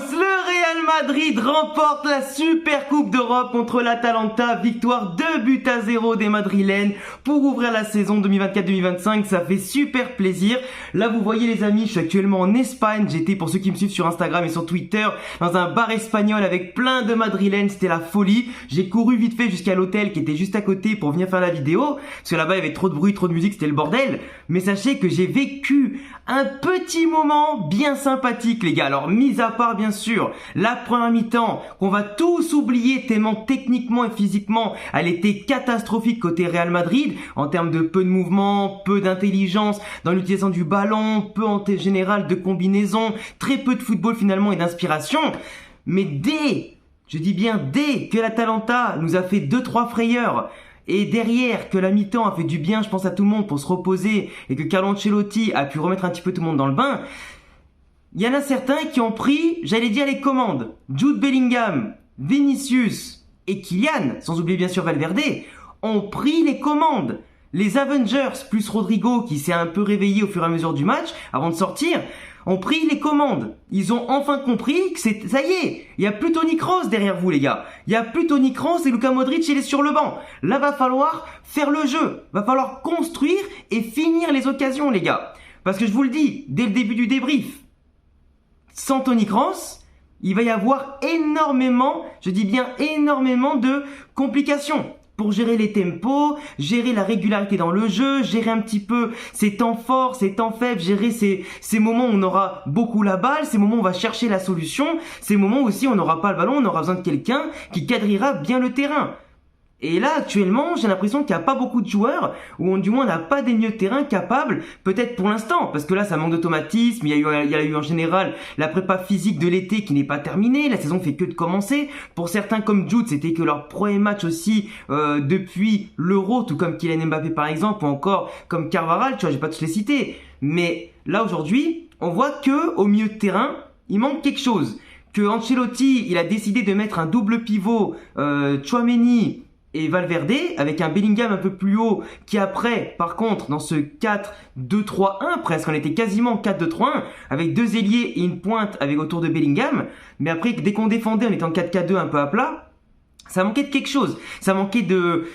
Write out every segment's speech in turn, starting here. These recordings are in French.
Le Real Madrid remporte la Super Coupe d'Europe contre l'Atalanta, victoire 2-0 des Madrilènes pour ouvrir la saison 2024-2025, ça fait super plaisir. Là vous voyez les amis, je suis actuellement en Espagne, j'étais pour ceux qui me suivent sur Instagram et sur Twitter dans un bar espagnol avec plein de Madrilènes, c'était la folie. J'ai couru vite fait jusqu'à l'hôtel qui était juste à côté pour venir faire la vidéo, parce que là-bas il y avait trop de bruit, trop de musique, c'était le bordel. Mais sachez que j'ai vécu un petit moment bien sympathique les gars. Alors mis à part bien sûr la première mi-temps qu'on va tous oublier tellement techniquement et physiquement elle était catastrophique côté Real Madrid en termes de peu de mouvement, peu d'intelligence dans l'utilisation du ballon, peu en général de combinaison, très peu de football finalement et d'inspiration. Mais je dis bien dès que l'Atalanta nous a fait 2-3 frayeurs et derrière que la mi-temps a fait du bien je pense à tout le monde pour se reposer et que Carlo Ancelotti a pu remettre un petit peu tout le monde dans le bain, il y en a certains qui ont pris, j'allais dire les commandes. Jude Bellingham, Vinicius et Kylian, sans oublier bien sûr Valverde, ont pris les commandes. Les Avengers plus Rodrigo qui s'est un peu réveillé au fur et à mesure du match avant de sortir, ont pris les commandes. Ils ont enfin compris que ça y est, il n'y a plus Toni Kroos derrière vous les gars. Il n'y a plus Toni Kroos et Luka Modric il est sur le banc. Là va falloir faire le jeu, va falloir construire et finir les occasions les gars. Parce que je vous le dis, dès le début du débrief, sans Toni Kroos, il va y avoir énormément, je dis bien énormément de complications pour gérer les tempos, gérer la régularité dans le jeu, gérer un petit peu ses temps forts, ses temps faibles, gérer ces moments où on aura beaucoup la balle, ces moments où on va chercher la solution, ces moments aussi où on n'aura pas le ballon, on aura besoin de quelqu'un qui quadrillera bien le terrain. Et là, actuellement, j'ai l'impression qu'il n'y a pas beaucoup de joueurs, ou du moins on n'a pas des milieux de terrain capables, peut-être pour l'instant, parce que là, ça manque d'automatisme, il y a eu en général la prépa physique de l'été qui n'est pas terminée, la saison fait que de commencer. Pour certains comme Jude, c'était que leur premier match aussi depuis l'Euro, tout comme Kylian Mbappé par exemple, ou encore comme Carvajal, tu vois, je vais pas tous les citer. Mais là, aujourd'hui, on voit que au milieu de terrain, il manque quelque chose. Que Ancelotti, il a décidé de mettre un double pivot, Tchouaméni et Valverde avec un Bellingham un peu plus haut qui après par contre dans ce 4-2-3-1 presque on était quasiment 4-2-3-1 avec deux ailiers et une pointe avec autour de Bellingham, mais après dès qu'on défendait on était en 4-4-2 un peu à plat. Ça manquait de quelque chose, ça manquait de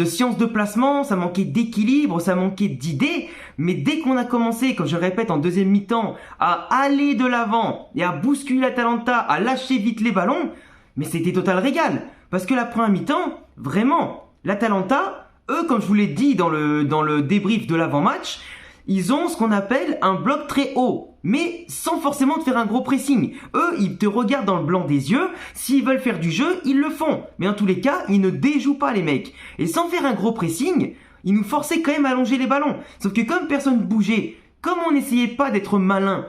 science de placement, ça manquait d'équilibre, ça manquait d'idées. Mais dès qu'on a commencé, comme je répète en deuxième mi-temps, à aller de l'avant et à bousculer l'Atalanta, à lâcher vite les ballons, mais c'était total régal. Parce que la première mi-temps, vraiment, l'Atalanta, eux, comme je vous l'ai dit dans le débrief de l'avant-match, ils ont ce qu'on appelle un bloc très haut, mais sans forcément te faire un gros pressing. Eux, ils te regardent dans le blanc des yeux, s'ils veulent faire du jeu, ils le font. Mais en tous les cas, ils ne déjouent pas les mecs. Et sans faire un gros pressing, ils nous forçaient quand même à allonger les ballons. Sauf que comme personne ne bougeait, comme on n'essayait pas d'être malin,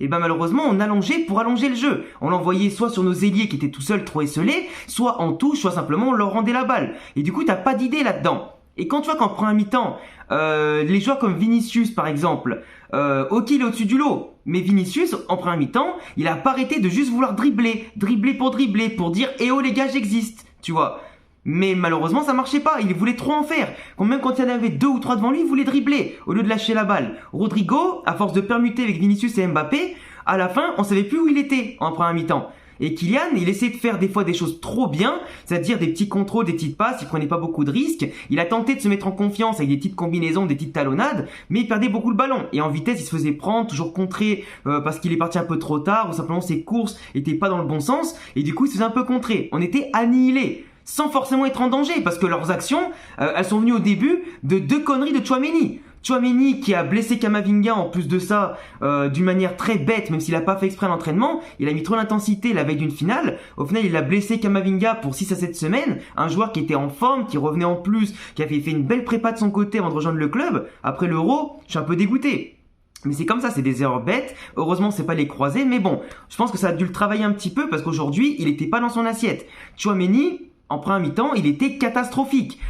et ben malheureusement on allongeait pour allonger le jeu. On l'envoyait soit sur nos ailiers qui étaient tout seuls trop esselés, soit en touche, soit simplement on leur rendait la balle. Et du coup t'as pas d'idée là-dedans. Et quand tu vois qu'en première mi-temps, les joueurs comme Vinicius par exemple, ok il est au-dessus du lot, mais Vinicius en première mi-temps, il a pas arrêté de juste vouloir dribbler pour dire eh oh les gars j'existe, tu vois. Mais malheureusement ça marchait pas, il voulait trop en faire. Même quand il y en avait 2 ou 3 devant lui, il voulait dribbler au lieu de lâcher la balle. Rodrigo, à force de permuter avec Vinicius et Mbappé, à la fin on savait plus où il était en première mi-temps. Et Kylian, il essayait de faire des fois des choses trop bien, c'est-à-dire des petits contrôles, des petites passes, il prenait pas beaucoup de risques. Il a tenté de se mettre en confiance avec des petites combinaisons, des petites talonnades, mais il perdait beaucoup le ballon. Et en vitesse, il se faisait prendre, toujours contré parce qu'il est parti un peu trop tard, ou simplement ses courses étaient pas dans le bon sens, et du coup il se faisait un peu contrer. On était annihilés, sans forcément être en danger, parce que leurs actions, elles sont venues au début de 2 conneries de Tchouaméni. Tchouaméni qui a blessé Camavinga en plus de ça d'une manière très bête, même s'il n'a pas fait exprès à l'entraînement, il a mis trop d'intensité la veille d'une finale, au final il a blessé Camavinga pour 6 à 7 semaines, un joueur qui était en forme, qui revenait en plus, qui avait fait une belle prépa de son côté avant de rejoindre le club. Après l'Euro, je suis un peu dégoûté. Mais c'est comme ça, c'est des erreurs bêtes. Heureusement, c'est pas les croisés, mais bon, je pense que ça a dû le travailler un petit peu parce qu'aujourd'hui, il était pas dans son assiette. Tchouaméni, en première mi-temps, il était catastrophique.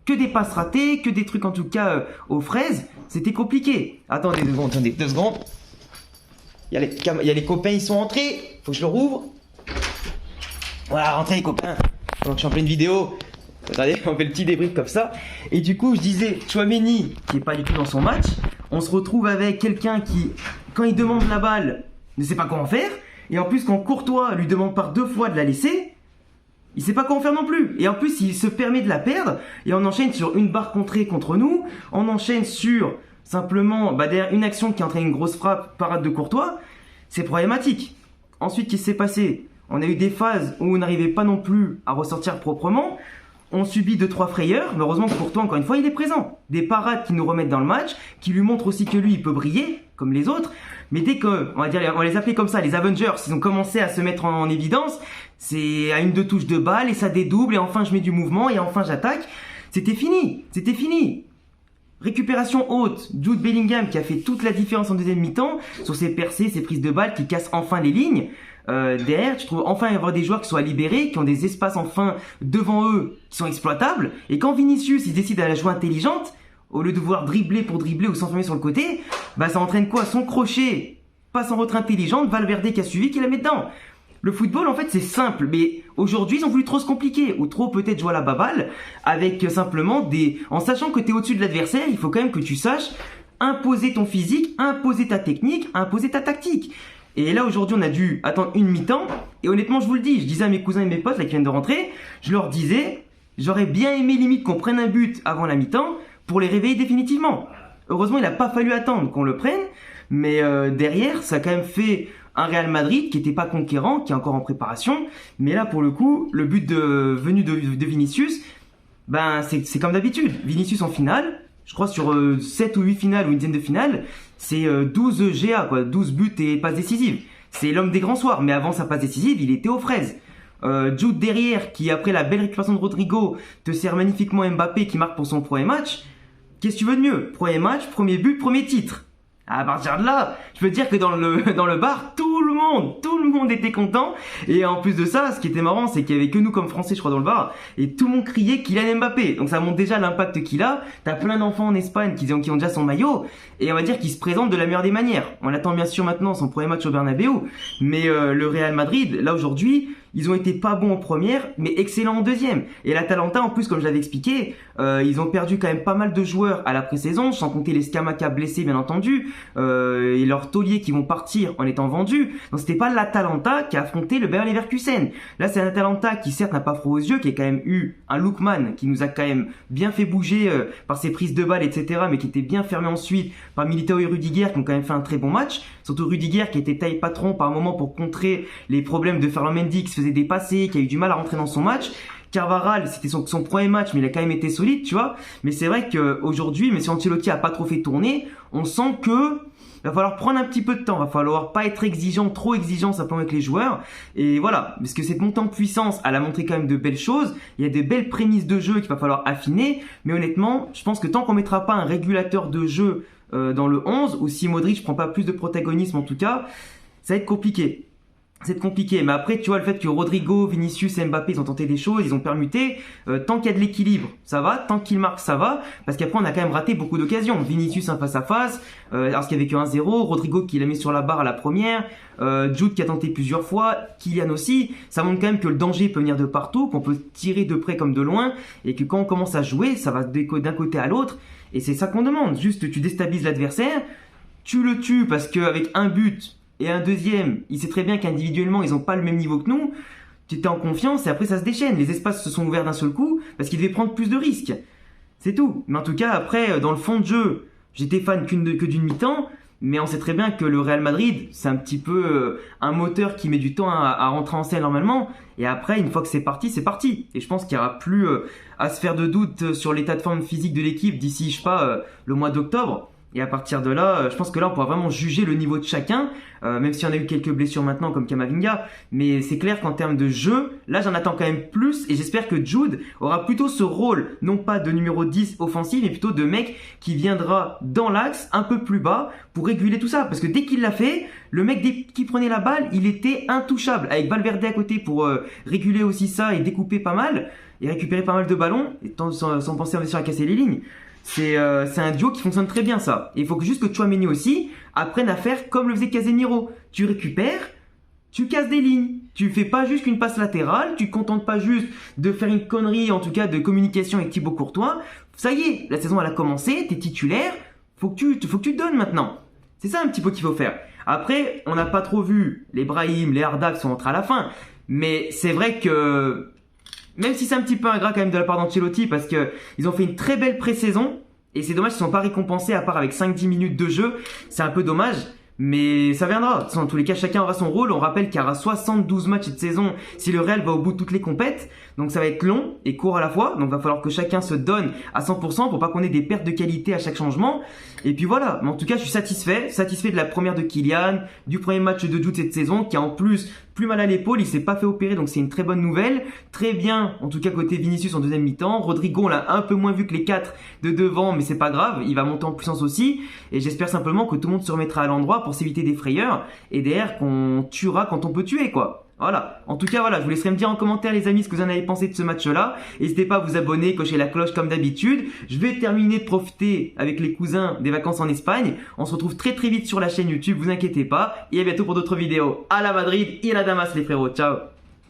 Que des passes ratées, que des trucs en tout cas aux fraises, c'était compliqué. Attendez 2 secondes. Il y a les copains, ils sont entrés. Faut que je le rouvre. Voilà, rentrez les copains. Donc je suis en pleine vidéo. Regardez, on fait le petit débrief comme ça. Et du coup, je disais, Tchouaméni, qui est pas du tout dans son match, on se retrouve avec quelqu'un qui, quand il demande la balle, ne sait pas comment faire. Et en plus, quand Courtois lui demande par 2 fois de la laisser, il sait pas quoi en faire non plus. Et en plus, il se permet de la perdre. Et on enchaîne sur une barre contrée contre nous. On enchaîne sur simplement derrière une action qui entraîne une grosse frappe, parade de Courtois. C'est problématique. Ensuite, qu'est-ce qui s'est passé? On a eu des phases où on n'arrivait pas non plus à ressortir proprement. On subit 2-3 frayeurs, mais heureusement que Courtois, encore une fois, il est présent. Des parades qui nous remettent dans le match, qui lui montrent aussi que lui, il peut briller, comme les autres. Mais dès que, on va les appeler comme ça, les Avengers, ils ont commencé à se mettre en évidence, c'est à une deux touches de balle, et ça dédouble, et enfin je mets du mouvement, et enfin j'attaque. C'était fini. Récupération haute, Jude Bellingham qui a fait toute la différence en deuxième mi-temps, sur ses percées, ses prises de balles, qui cassent enfin les lignes. Derrière, tu trouves enfin y avoir des joueurs qui soient libérés, qui ont des espaces enfin devant eux, qui sont exploitables. Et quand Vinicius, il décide à la jouer intelligente, au lieu de vouloir dribbler pour dribbler ou s'enfermer sur le côté, ça entraîne quoi? Son crochet, passe en retrait intelligente, Valverde qui a suivi, qui la met dedans. Le football, en fait, c'est simple, mais aujourd'hui, ils ont voulu trop se compliquer, ou trop peut-être jouer à la baballe, avec simplement en sachant que tu es au-dessus de l'adversaire, il faut quand même que tu saches imposer ton physique, imposer ta technique, imposer ta tactique. Et là, aujourd'hui, on a dû attendre une mi-temps. Et honnêtement, je vous le dis, je disais à mes cousins et mes potes là qui viennent de rentrer, je leur disais, j'aurais bien aimé limite qu'on prenne un but avant la mi-temps pour les réveiller définitivement. Heureusement, il n'a pas fallu attendre qu'on le prenne. Mais derrière, ça a quand même fait un Real Madrid qui n'était pas conquérant, qui est encore en préparation. Mais là, pour le coup, le but venu de Vinicius, c'est comme d'habitude. Vinicius en finale, je crois sur 7 ou 8 finales ou une dizaine de finales, c'est 12 GA, quoi, 12 buts et passes décisives. C'est l'homme des grands soirs, mais avant sa passe décisive, il était aux fraises. Jude derrière, qui après la belle récupération de Rodrigo, te sert magnifiquement Mbappé qui marque pour son premier match. Qu'est-ce que tu veux de mieux? Premier match, premier but, premier titre. À partir de là, je peux te dire que dans le bar, tout le monde était content. Et en plus de ça, ce qui était marrant, c'est qu'il y avait que nous comme Français, je crois, dans le bar, et tout le monde criait Kylian Mbappé. Donc ça montre déjà l'impact qu'il a. T'as plein d'enfants en Espagne qui ont déjà son maillot, et on va dire qu'il se présente de la meilleure des manières. On attend bien sûr maintenant son premier match au Bernabéu, mais le Real Madrid, là aujourd'hui, ils ont été pas bons en première, mais excellents en deuxième. Et l'Atalanta, en plus, comme je l'avais expliqué, ils ont perdu quand même pas mal de joueurs à la pré-saison, sans compter les Scamacca blessés, bien entendu, et leurs tauliers qui vont partir en étant vendus. Donc c'était pas l'Atalanta qui a affronté le Bayer Leverkusen. Là, c'est un Atalanta qui certes n'a pas froid aux yeux, qui a quand même eu un Lookman qui nous a quand même bien fait bouger par ses prises de balles, etc., mais qui était bien fermé ensuite par Militao et Rudiger qui ont quand même fait un très bon match. Surtout Rudiger qui était taille patron par moment pour contrer les problèmes de Ferland Mendy qui se faisait dépasser, qui a eu du mal à rentrer dans son match. Carvajal, c'était son premier match, mais il a quand même été solide, tu vois. Mais c'est vrai qu'aujourd'hui, même si Ancelotti a pas trop fait tourner, on sent que va falloir prendre un petit peu de temps, va falloir pas être trop exigeant simplement avec les joueurs. Et voilà, parce que cette montée en puissance, elle a montré quand même de belles choses. Il y a de belles prémices de jeu qu'il va falloir affiner. Mais honnêtement, je pense que tant qu'on mettra pas un régulateur de jeu dans le 11, ou si Modric prend pas plus de protagonisme en tout cas, ça va être compliqué. C'est compliqué, mais après tu vois le fait que Rodrigo, Vinicius et Mbappé ils ont tenté des choses, ils ont permuté, tant qu'il y a de l'équilibre ça va, tant qu'ils marquent ça va, parce qu'après on a quand même raté beaucoup d'occasions. Vinicius un face à face, alors qu'il y avait que 1-0, Rodrigo qui l'a mis sur la barre à la première, Jude qui a tenté plusieurs fois, Kylian aussi. Ça montre quand même que le danger peut venir de partout, qu'on peut tirer de près comme de loin, et que quand on commence à jouer ça va d'un côté à l'autre, et c'est ça qu'on demande. Juste tu déstabilises l'adversaire, tu le tues parce qu'avec un but et un deuxième, il sait très bien qu'individuellement, ils n'ont pas le même niveau que nous. Tu étais en confiance et après, ça se déchaîne. Les espaces se sont ouverts d'un seul coup parce qu'ils devaient prendre plus de risques. C'est tout. Mais en tout cas, après, dans le fond de jeu, j'étais fan que d'une mi-temps. Mais on sait très bien que le Real Madrid, c'est un petit peu un moteur qui met du temps à rentrer en scène normalement. Et après, une fois que c'est parti, c'est parti. Et je pense qu'il n'y aura plus à se faire de doute sur l'état de forme physique de l'équipe d'ici, je sais pas, le mois d'octobre. Et à partir de là, je pense que là, on pourra vraiment juger le niveau de chacun, même si on a eu quelques blessures maintenant comme Camavinga. Mais c'est clair qu'en termes de jeu, là, j'en attends quand même plus. Et j'espère que Jude aura plutôt ce rôle, non pas de numéro 10 offensif, mais plutôt de mec qui viendra dans l'axe, un peu plus bas, pour réguler tout ça. Parce que dès qu'il l'a fait, le mec, dès qu'il prenait la balle, il était intouchable. Avec Valverde à côté pour réguler aussi ça et découper pas mal, et récupérer pas mal de ballons, et sans penser à casser les lignes. C'est un duo qui fonctionne très bien ça. Et il faut juste que Tchouaméni aussi apprenne à faire comme le faisait Casemiro. Tu récupères, tu casses des lignes. Tu fais pas juste une passe latérale, tu te contentes pas juste de faire une connerie, en tout cas de communication avec Thibaut Courtois. Ça y est, la saison elle a commencé, t'es titulaire, faut que tu te donnes maintenant. C'est ça un petit peu qu'il faut faire. Après, on n'a pas trop vu les Brahim, les Arda qui sont entrés à la fin. Mais c'est vrai que, même si c'est un petit peu ingrat quand même de la part d'Ancelotti, parce que ils ont fait une très belle pré-saison, et c'est dommage qu'ils ne sont pas récompensés à part avec 5-10 minutes de jeu. C'est un peu dommage. Mais ça viendra. En tous les cas, chacun aura son rôle. On rappelle qu'il y aura 72 matchs cette saison si le Real va au bout de toutes les compètes. Donc ça va être long et court à la fois. Donc il va falloir que chacun se donne à 100% pour pas qu'on ait des pertes de qualité à chaque changement. Et puis voilà. Mais en tout cas, je suis satisfait de la première de Kylian, du premier match de Jude cette saison, qui a en plus plus mal à l'épaule. Il s'est pas fait opérer, donc c'est une très bonne nouvelle. Très bien, en tout cas côté Vinicius en deuxième mi-temps. Rodrigo, on l'a un peu moins vu que les 4 de devant, mais c'est pas grave. Il va monter en puissance aussi. Et j'espère simplement que tout le monde se remettra à l'endroit pour s'éviter des frayeurs et derrière qu'on tuera quand on peut tuer, quoi. Voilà. En tout cas, voilà, je vous laisserai me dire en commentaire, les amis, ce que vous en avez pensé de ce match-là. N'hésitez pas à vous abonner, cocher la cloche comme d'habitude. Je vais terminer de profiter avec les cousins des vacances en Espagne. On se retrouve très très vite sur la chaîne YouTube, vous inquiétez pas. Et à bientôt pour d'autres vidéos. À la Madrid et à la Damas, les frérots. Ciao.